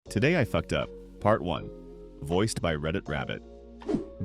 Today I fucked up. Part 1. Voiced by Reddit Rabbit.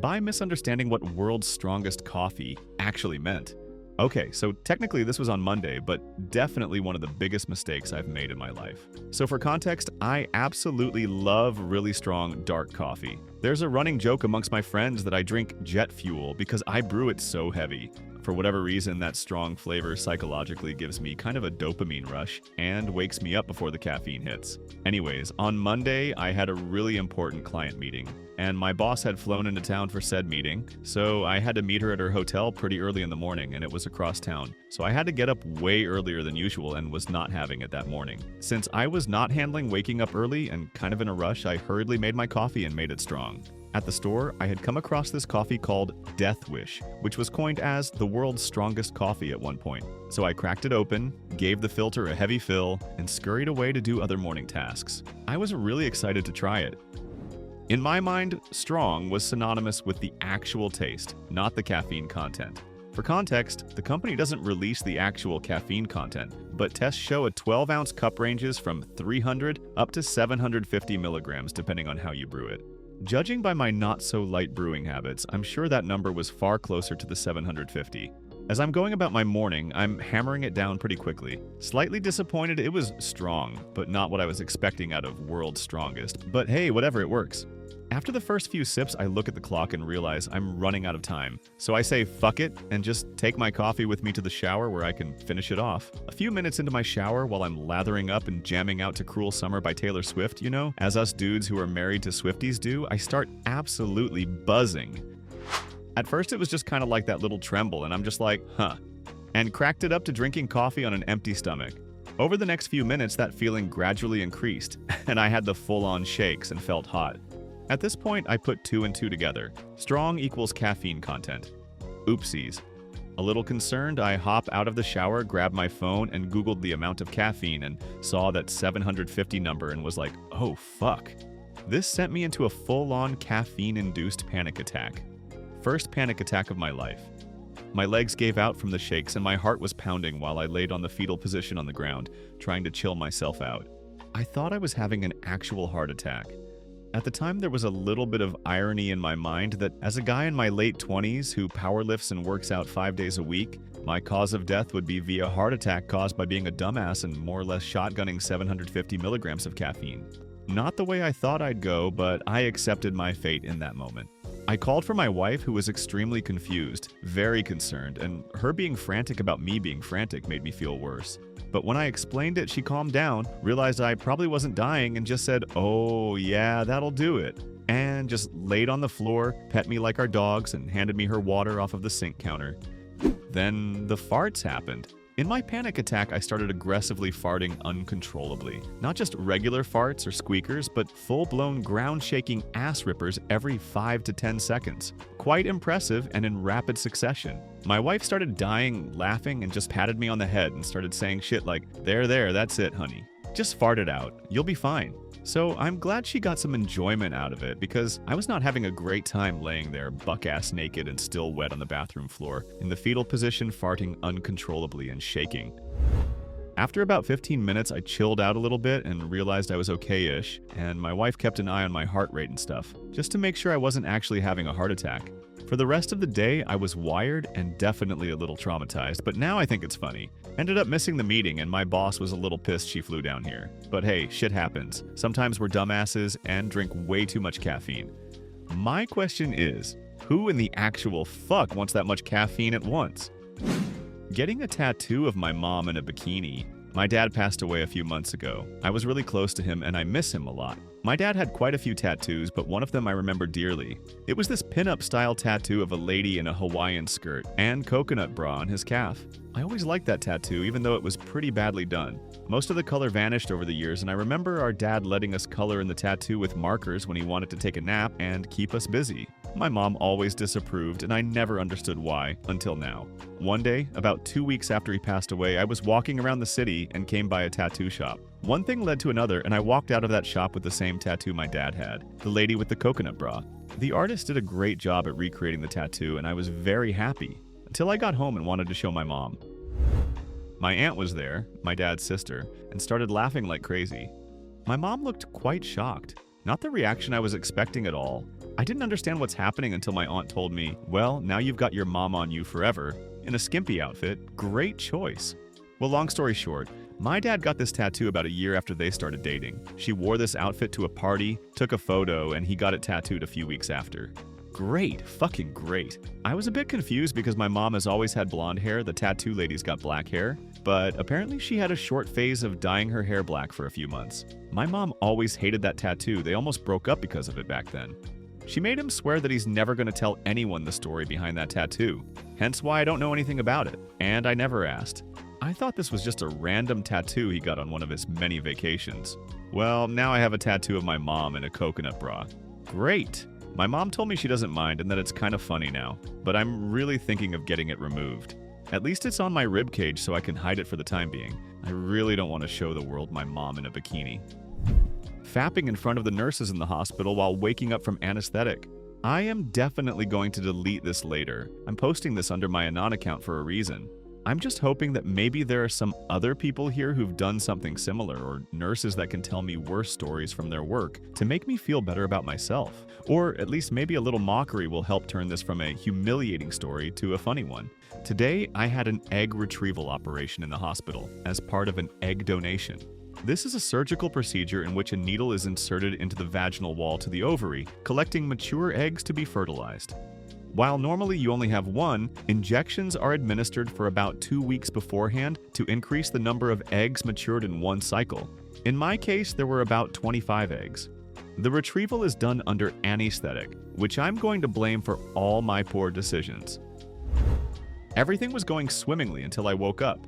By misunderstanding what world's strongest coffee actually meant. Okay, so technically this was on Monday, but definitely one of the biggest mistakes I've made in my life. So for context, I absolutely love really strong dark coffee. There's a running joke amongst my friends that I drink jet fuel because I brew it so heavy. For whatever reason, that strong flavor psychologically gives me kind of a dopamine rush and wakes me up before the caffeine hits. Anyways, on Monday, I had a really important client meeting, and my boss had flown into town for said meeting, so I had to meet her at her hotel pretty early in the morning, and it was across town. So I had to get up way earlier than usual and was not having it that morning. Since I was not handling waking up early and kind of in a rush, I hurriedly made my coffee and made it strong. At the store, I had come across this coffee called Death Wish, which was coined as the world's strongest coffee at one point. So I cracked it open, gave the filter a heavy fill, and scurried away to do other morning tasks. I was really excited to try it. In my mind, strong was synonymous with the actual taste, not the caffeine content. For context, the company doesn't release the actual caffeine content, but tests show a 12-ounce cup ranges from 300 up to 750 milligrams depending on how you brew it. Judging by my not-so-light brewing habits, I'm sure that number was far closer to the 750. As I'm going about my morning, I'm hammering it down pretty quickly. Slightly disappointed it was strong, but not what I was expecting out of world's strongest. But hey, whatever, it works. After the first few sips, I look at the clock and realize I'm running out of time. So I say fuck it and just take my coffee with me to the shower where I can finish it off. A few minutes into my shower while I'm lathering up and jamming out to Cruel Summer by Taylor Swift, you know, as us dudes who are married to Swifties do, I start absolutely buzzing. At first it was just kind of like that little tremble and I'm just like, huh, and cracked it up to drinking coffee on an empty stomach. Over the next few minutes that feeling gradually increased and I had the full-on shakes and felt hot. At this point, I put 2 and 2 together. Strong equals caffeine content. Oopsies. A little concerned, I hop out of the shower, grab my phone, and Googled the amount of caffeine and saw that 750 number and was like, oh fuck. This sent me into a full-on caffeine-induced panic attack. First panic attack of my life. My legs gave out from the shakes and my heart was pounding while I laid on the fetal position on the ground, trying to chill myself out. I thought I was having an actual heart attack. At the time, there was a little bit of irony in my mind that as a guy in my late 20s who powerlifts and works out 5 days a week, my cause of death would be via heart attack caused by being a dumbass and more or less shotgunning 750 milligrams of caffeine. Not the way I thought I'd go, but I accepted my fate in that moment. I called for my wife, who was extremely confused, very concerned, and her being frantic about me being frantic made me feel worse. But when I explained it, she calmed down, realized I probably wasn't dying, and just said, oh yeah, that'll do it. And just laid on the floor, pet me like our dogs, and handed me her water off of the sink counter. Then the farts happened. In my panic attack, I started aggressively farting uncontrollably. Not just regular farts or squeakers, but full-blown ground-shaking ass rippers every 5 to 10 seconds. Quite impressive and in rapid succession. My wife started dying, laughing, and just patted me on the head and started saying shit like, there, that's it, honey. Just fart it out. You'll be fine. So I'm glad she got some enjoyment out of it because I was not having a great time laying there buck-ass naked and still wet on the bathroom floor, in the fetal position farting uncontrollably and shaking. After about 15 minutes, I chilled out a little bit and realized I was okay-ish, and my wife kept an eye on my heart rate and stuff, just to make sure I wasn't actually having a heart attack. For the rest of the day, I was wired and definitely a little traumatized, but now I think it's funny. Ended up missing the meeting and my boss was a little pissed she flew down here. But hey, shit happens. Sometimes we're dumbasses and drink way too much caffeine. My question is, who in the actual fuck wants that much caffeine at once? Getting a tattoo of my mom in a bikini. My dad passed away a few months ago. I was really close to him and I miss him a lot. My dad had quite a few tattoos, but one of them I remember dearly. It was this pin-up style tattoo of a lady in a Hawaiian skirt and coconut bra on his calf. I always liked that tattoo even though it was pretty badly done. Most of the color vanished over the years and I remember our dad letting us color in the tattoo with markers when he wanted to take a nap and keep us busy. My mom always disapproved and I never understood why, until now. One day, about 2 weeks after he passed away, I was walking around the city and came by a tattoo shop. One thing led to another and I walked out of that shop with the same tattoo my dad had, the lady with the coconut bra. The artist did a great job at recreating the tattoo and I was very happy, until I got home and wanted to show my mom. My aunt was there, my dad's sister, and started laughing like crazy. My mom looked quite shocked. Not the reaction I was expecting at all. I didn't understand what's happening until my aunt told me, well, now you've got your mom on you forever. In a skimpy outfit, great choice. Well, long story short, my dad got this tattoo about a year after they started dating. She wore this outfit to a party, took a photo, and he got it tattooed a few weeks after. Great, fucking great. I was a bit confused because my mom has always had blonde hair, the tattoo lady's got black hair, but apparently she had a short phase of dyeing her hair black for a few months. My mom always hated that tattoo, they almost broke up because of it back then. She made him swear that he's never going to tell anyone the story behind that tattoo, hence why I don't know anything about it, and I never asked. I thought this was just a random tattoo he got on one of his many vacations. Well, now I have a tattoo of my mom in a coconut bra. Great! My mom told me she doesn't mind and that it's kind of funny now, but I'm really thinking of getting it removed. At least it's on my rib cage so I can hide it for the time being. I really don't want to show the world my mom in a bikini. Fapping in front of the nurses in the hospital while waking up from anesthetic. I am definitely going to delete this later. I'm posting this under my Anon account for a reason. I'm just hoping that maybe there are some other people here who've done something similar, or nurses that can tell me worse stories from their work to make me feel better about myself. Or at least maybe a little mockery will help turn this from a humiliating story to a funny one. Today, I had an egg retrieval operation in the hospital as part of an egg donation. This is a surgical procedure in which a needle is inserted into the vaginal wall to the ovary, collecting mature eggs to be fertilized. While normally you only have one, injections are administered for about 2 weeks beforehand to increase the number of eggs matured in one cycle. In my case, there were about 25 eggs. The retrieval is done under anesthetic, which I'm going to blame for all my poor decisions. Everything was going swimmingly until I woke up.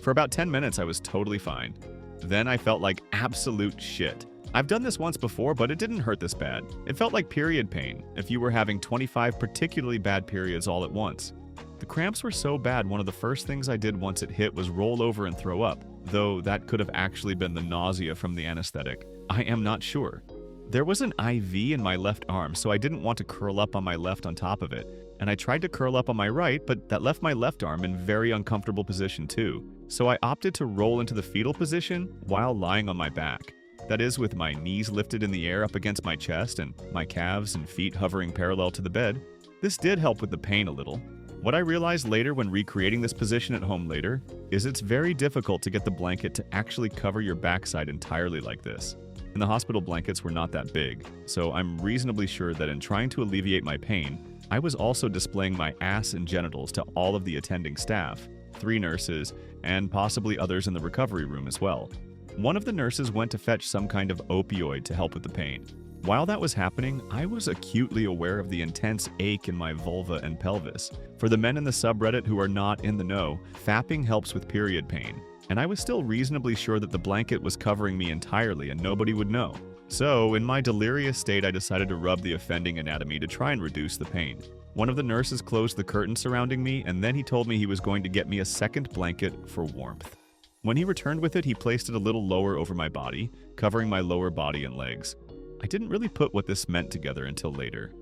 For about 10 minutes, I was totally fine. Then I felt like absolute shit. I've done this once before, but it didn't hurt this bad. It felt like period pain, if you were having 25 particularly bad periods all at once. The cramps were so bad, one of the first things I did once it hit was roll over and throw up, though that could have actually been the nausea from the anesthetic. I am not sure. There was an IV in my left arm, so I didn't want to curl up on my left on top of it, and I tried to curl up on my right, but that left my left arm in very uncomfortable position too, so I opted to roll into the fetal position while lying on my back. That is, with my knees lifted in the air up against my chest and my calves and feet hovering parallel to the bed. This did help with the pain a little. What I realized later when recreating this position at home later is it's very difficult to get the blanket to actually cover your backside entirely like this. And the hospital blankets were not that big, so I'm reasonably sure that in trying to alleviate my pain, I was also displaying my ass and genitals to all of the attending staff, 3 nurses, and possibly others in the recovery room as well. One of the nurses went to fetch some kind of opioid to help with the pain. While that was happening, I was acutely aware of the intense ache in my vulva and pelvis. For the men in the subreddit who are not in the know, fapping helps with period pain, and I was still reasonably sure that the blanket was covering me entirely and nobody would know. So, in my delirious state, I decided to rub the offending anatomy to try and reduce the pain. One of the nurses closed the curtain surrounding me, and then he told me he was going to get me a second blanket for warmth. When he returned with it, he placed it a little lower over my body, covering my lower body and legs. I didn't really put what this meant together until later.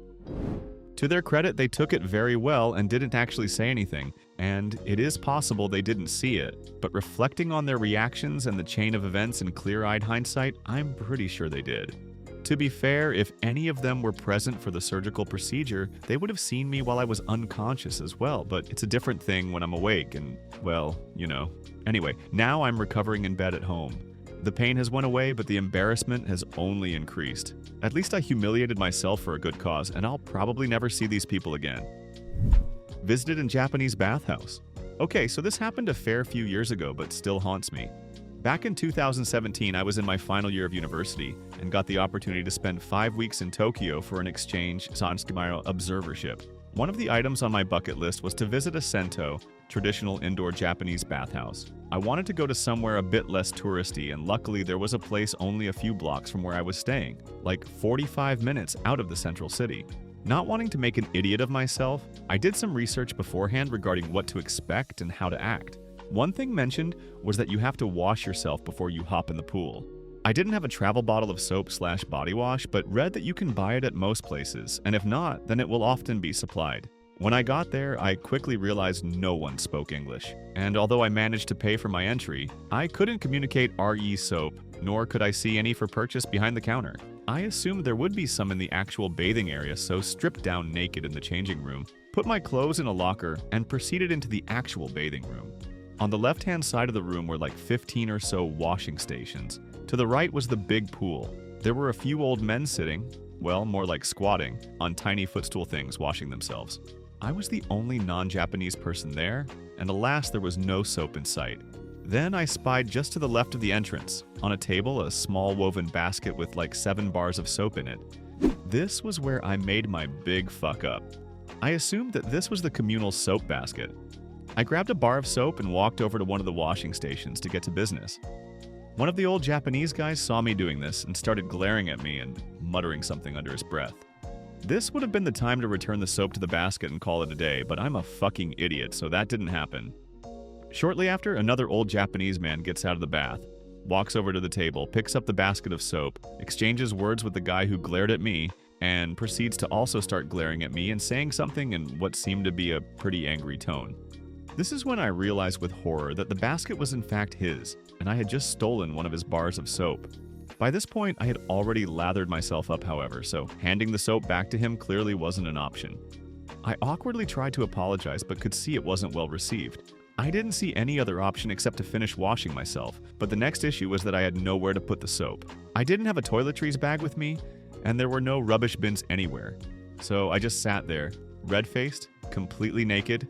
To their credit, they took it very well and didn't actually say anything, and it is possible they didn't see it, but reflecting on their reactions and the chain of events in clear-eyed hindsight, I'm pretty sure they did. To be fair, if any of them were present for the surgical procedure, they would have seen me while I was unconscious as well, but it's a different thing when I'm awake and, well, you know. Anyway, now I'm recovering in bed at home. The pain has went away, but the embarrassment has only increased. At least I humiliated myself for a good cause, and I'll probably never see these people again. Visited in Japanese bathhouse. Okay, so this happened a fair few years ago, but still haunts me. Back in 2017, I was in my final year of university and got the opportunity to spend 5 weeks in Tokyo for an exchange Sanskimairo observership. One of the items on my bucket list was to visit a sento, traditional indoor Japanese bathhouse. I wanted to go to somewhere a bit less touristy, and luckily there was a place only a few blocks from where I was staying, like 45 minutes out of the central city. Not wanting to make an idiot of myself, I did some research beforehand regarding what to expect and how to act. One thing mentioned was that you have to wash yourself before you hop in the pool. I didn't have a travel bottle of soap/body wash, but read that you can buy it at most places, and if not, then it will often be supplied. When I got there, I quickly realized no one spoke English, and although I managed to pay for my entry, I couldn't communicate RE soap, nor could I see any for purchase behind the counter. I assumed there would be some in the actual bathing area, so stripped down naked in the changing room, put my clothes in a locker, and proceeded into the actual bathing room. On the left-hand side of the room were like 15 or so washing stations. To the right was the big pool. There were a few old men sitting, well, more like squatting, on tiny footstool things washing themselves. I was the only non-Japanese person there, and alas, there was no soap in sight. Then I spied just to the left of the entrance, on a table, a small woven basket with like 7 bars of soap in it. This was where I made my big fuck up. I assumed that this was the communal soap basket. I grabbed a bar of soap and walked over to one of the washing stations to get to business. One of the old Japanese guys saw me doing this and started glaring at me and muttering something under his breath. This would have been the time to return the soap to the basket and call it a day, but I'm a fucking idiot, so that didn't happen. Shortly after, another old Japanese man gets out of the bath, walks over to the table, picks up the basket of soap, exchanges words with the guy who glared at me, and proceeds to also start glaring at me and saying something in what seemed to be a pretty angry tone. This is when I realized with horror that the basket was in fact his, and I had just stolen one of his bars of soap. By this point, I had already lathered myself up, however, so handing the soap back to him clearly wasn't an option. I awkwardly tried to apologize but could see it wasn't well received. I didn't see any other option except to finish washing myself, but the next issue was that I had nowhere to put the soap. I didn't have a toiletries bag with me, and there were no rubbish bins anywhere. So I just sat there, red-faced, completely naked,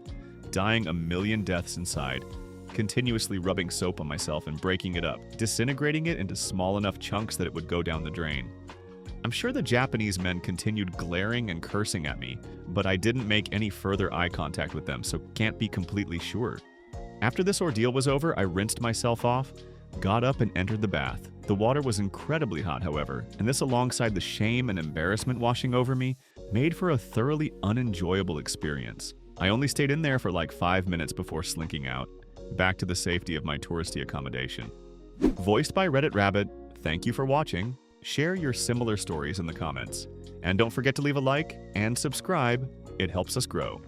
dying a million deaths inside, continuously rubbing soap on myself and breaking it up, disintegrating it into small enough chunks that it would go down the drain. I'm sure the Japanese men continued glaring and cursing at me, but I didn't make any further eye contact with them, so can't be completely sure. After this ordeal was over, I rinsed myself off, got up and entered the bath. The water was incredibly hot, however, and this alongside the shame and embarrassment washing over me made for a thoroughly unenjoyable experience. I only stayed in there for like 5 minutes before slinking out, back to the safety of my touristy accommodation. Voiced by Reddit Rabbit, thank you for watching. Share your similar stories in the comments. And don't forget to leave a like and subscribe, it helps us grow.